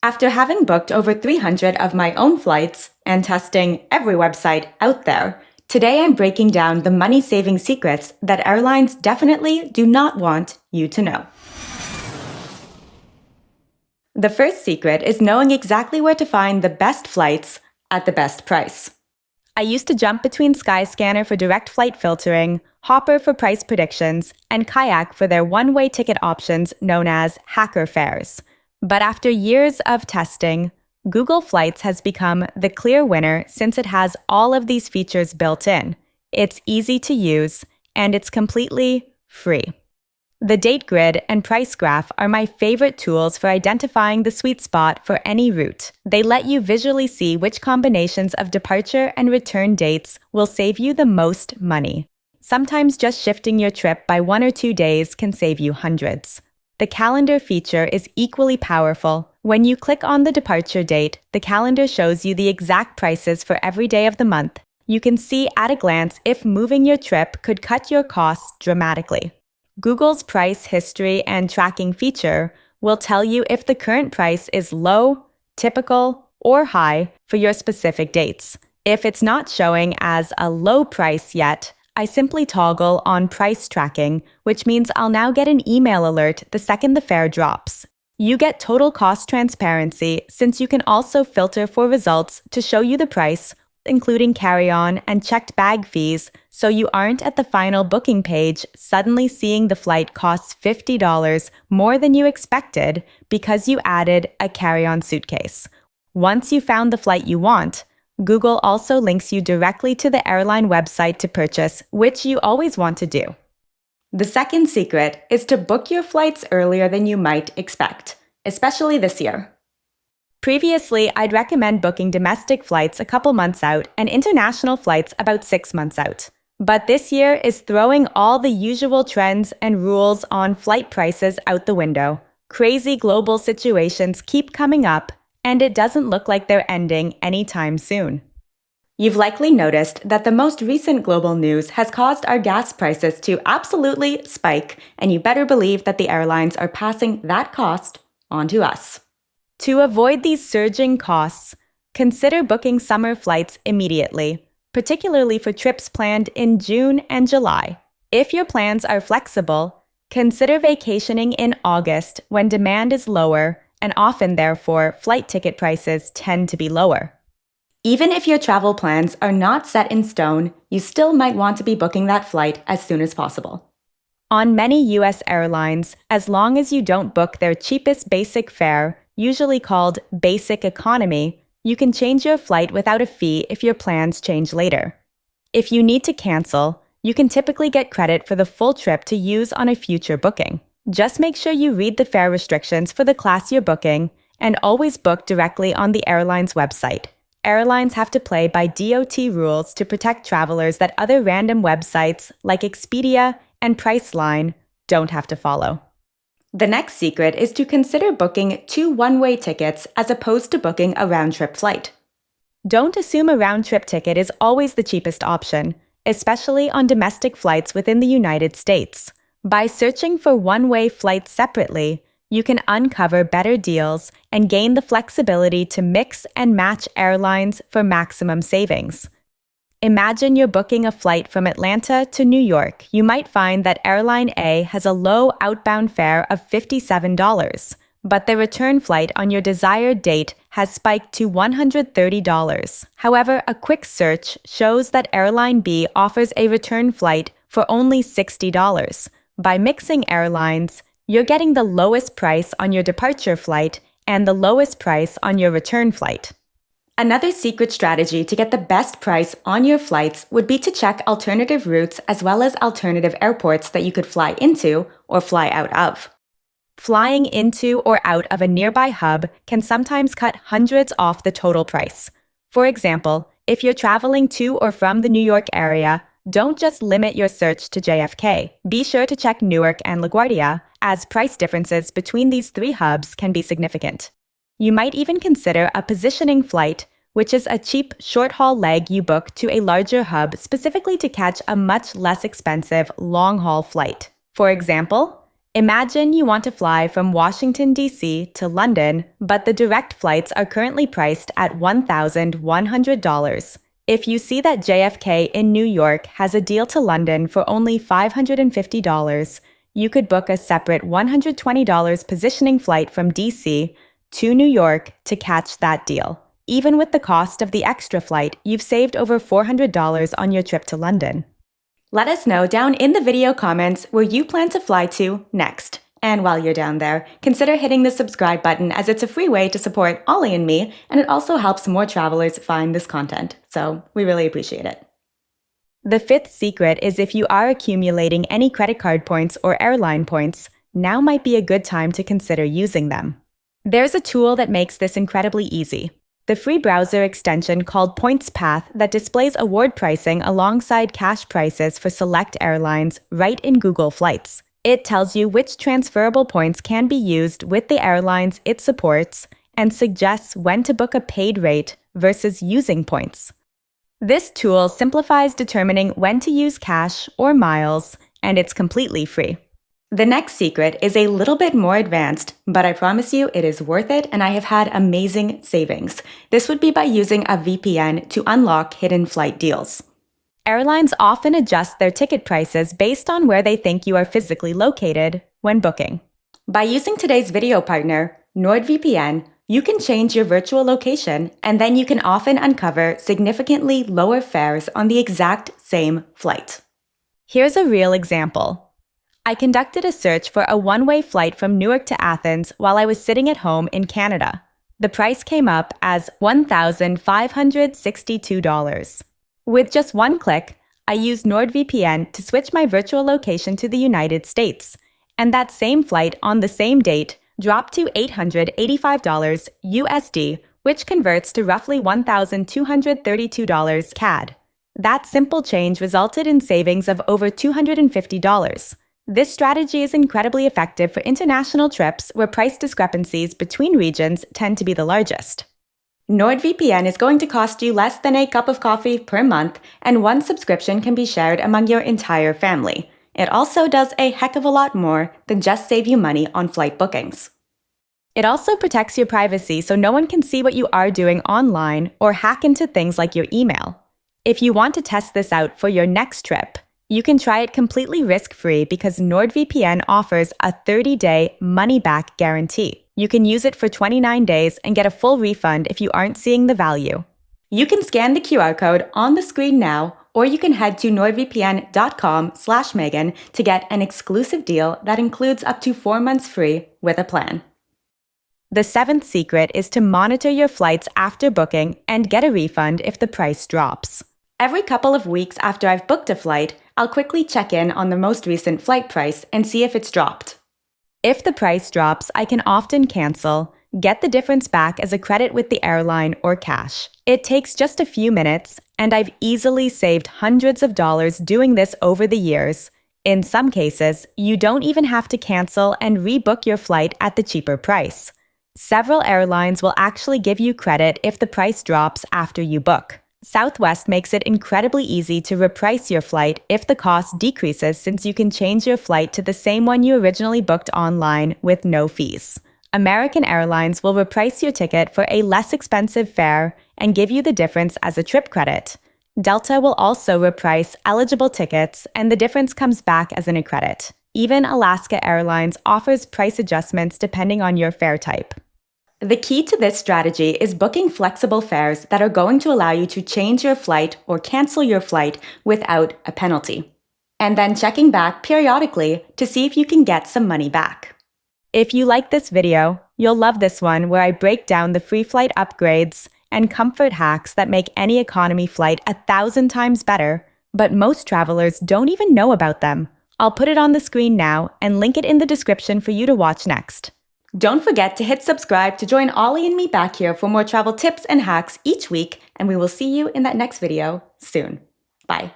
After having booked over 300 of my own flights and testing every website out there, today I'm breaking down the money-saving secrets that airlines definitely do not want you to know. The first secret is knowing exactly where to find the best flights at the best price. I used to jump between Skyscanner for direct flight filtering, Hopper for price predictions, and Kayak for their one-way ticket options known as hacker fares. But after years of testing, Google Flights has become the clear winner since it has all of these features built in. It's easy to use, and it's completely free. The date grid and price graph are my favorite tools for identifying the sweet spot for any route. They let you visually see which combinations of departure and return dates will save you the most money. Sometimes just shifting your trip by 1 or 2 days can save you hundreds. The calendar feature is equally powerful. When you click on the departure date, the calendar shows you the exact prices for every day of the month. You can see at a glance if moving your trip could cut your costs dramatically. Google's price history and tracking feature will tell you if the current price is low, typical, or high for your specific dates. If it's not showing as a low price yet, I simply toggle on price tracking, which means I'll now get an email alert the second the fare drops. You get total cost transparency since you can also filter for results to show you the price, including carry-on and checked bag fees, so you aren't at the final booking page suddenly seeing the flight costs $50 more than you expected because you added a carry-on suitcase. Once you found the flight you want, Google also links you directly to the airline website to purchase, which you always want to do. The second secret is to book your flights earlier than you might expect, especially this year. Previously, I'd recommend booking domestic flights a couple months out and international flights about 6 months out. But this year is throwing all the usual trends and rules on flight prices out the window. Crazy global situations keep coming up, and it doesn't look like they're ending anytime soon. You've likely noticed that the most recent global news has caused our gas prices to absolutely spike, and you better believe that the airlines are passing that cost on to us. To avoid these surging costs, consider booking summer flights immediately, particularly for trips planned in June and July. If your plans are flexible, consider vacationing in August when demand is lower, and often, therefore, flight ticket prices tend to be lower. Even if your travel plans are not set in stone, you still might want to be booking that flight as soon as possible. On many U.S. airlines, as long as you don't book their cheapest basic fare, usually called Basic Economy, you can change your flight without a fee if your plans change later. If you need to cancel, you can typically get credit for the full trip to use on a future booking. Just make sure you read the fare restrictions for the class you're booking and always book directly on the airline's website. Airlines have to play by DOT rules to protect travelers that other random websites like Expedia and Priceline don't have to follow. The next secret is to consider booking 2 one-way tickets as opposed to booking a round-trip flight. Don't assume a round-trip ticket is always the cheapest option, especially on domestic flights within the United States. By searching for one-way flights separately, you can uncover better deals and gain the flexibility to mix and match airlines for maximum savings. Imagine you're booking a flight from Atlanta to New York. You might find that Airline A has a low outbound fare of $57, but the return flight on your desired date has spiked to $130. However, a quick search shows that Airline B offers a return flight for only $60. By mixing airlines, you're getting the lowest price on your departure flight and the lowest price on your return flight. Another secret strategy to get the best price on your flights would be to check alternative routes as well as alternative airports that you could fly into or fly out of. Flying into or out of a nearby hub can sometimes cut hundreds off the total price. For example, if you're traveling to or from the New York area, don't just limit your search to JFK. Be sure to check Newark and LaGuardia, as price differences between these 3 hubs can be significant. You might even consider a positioning flight, which is a cheap short-haul leg you book to a larger hub specifically to catch a much less expensive long-haul flight. For example, Imagine you want to fly from Washington, D.C. to London, but the direct flights are currently priced at $1,100. If you see that JFK in New York has a deal to London for only $550, you could book a separate $120 positioning flight from D.C. to New York to catch that deal. Even with the cost of the extra flight, you've saved over $400 on your trip to London. Let us know down in the video comments where you plan to fly to next. And while you're down there, consider hitting the subscribe button as it's a free way to support Ollie and me, and it also helps more travelers find this content. So we really appreciate it. The fifth secret is if you are accumulating any credit card points or airline points, now might be a good time to consider using them. There's a tool that makes this incredibly easy. The free browser extension called PointsPath that displays award pricing alongside cash prices for select airlines right in Google Flights. It tells you which transferable points can be used with the airlines it supports and suggests when to book a paid rate versus using points. This tool simplifies determining when to use cash or miles, and it's completely free. The next secret is a little bit more advanced, but I promise you it is worth it, and I have had amazing savings. This would be by using a VPN to unlock hidden flight deals. Airlines often adjust their ticket prices based on where they think you are physically located when booking. By using today's video partner, NordVPN, you can change your virtual location, and then you can often uncover significantly lower fares on the exact same flight. Here's a real example. I conducted a search for a one-way flight from Newark to Athens while I was sitting at home in Canada. The price came up as $1,562. With just one click, I used NordVPN to switch my virtual location to the United States, and that same flight on the same date dropped to $885 USD, which converts to roughly $1,232 CAD. That simple change resulted in savings of over $250. This strategy is incredibly effective for international trips where price discrepancies between regions tend to be the largest. NordVPN is going to cost you less than a cup of coffee per month, and one subscription can be shared among your entire family. It also does a heck of a lot more than just save you money on flight bookings. It also protects your privacy so no one can see what you are doing online or hack into things like your email. If you want to test this out for your next trip, you can try it completely risk-free because NordVPN offers a 30-day money-back guarantee. You can use it for 29 days and get a full refund if you aren't seeing the value. You can scan the QR code on the screen now, or you can head to nordvpn.com/Megan to get an exclusive deal that includes up to 4 months free with a plan. The seventh secret is to monitor your flights after booking and get a refund if the price drops. Every couple of weeks after I've booked a flight, I'll quickly check in on the most recent flight price and see if it's dropped. If the price drops, I can often cancel, get the difference back as a credit with the airline or cash. It takes just a few minutes, and I've easily saved hundreds of dollars doing this over the years. In some cases, you don't even have to cancel and rebook your flight at the cheaper price. Several airlines will actually give you credit if the price drops after you book. Southwest makes it incredibly easy to reprice your flight if the cost decreases, since you can change your flight to the same one you originally booked online with no fees. American Airlines will reprice your ticket for a less expensive fare and give you the difference as a trip credit. Delta will also reprice eligible tickets, and the difference comes back as a credit. Even Alaska Airlines offers price adjustments depending on your fare type. The key to this strategy is booking flexible fares that are going to allow you to change your flight or cancel your flight without a penalty, and then checking back periodically to see if you can get some money back. If you like this video, you'll love this one where I break down the free flight upgrades and comfort hacks that make any economy flight 1,000 times better, but most travelers don't even know about them. I'll put it on the screen now and link it in the description for you to watch next. Don't forget to hit subscribe to join Ollie and me back here for more travel tips and hacks each week, and we will see you in that next video soon. Bye.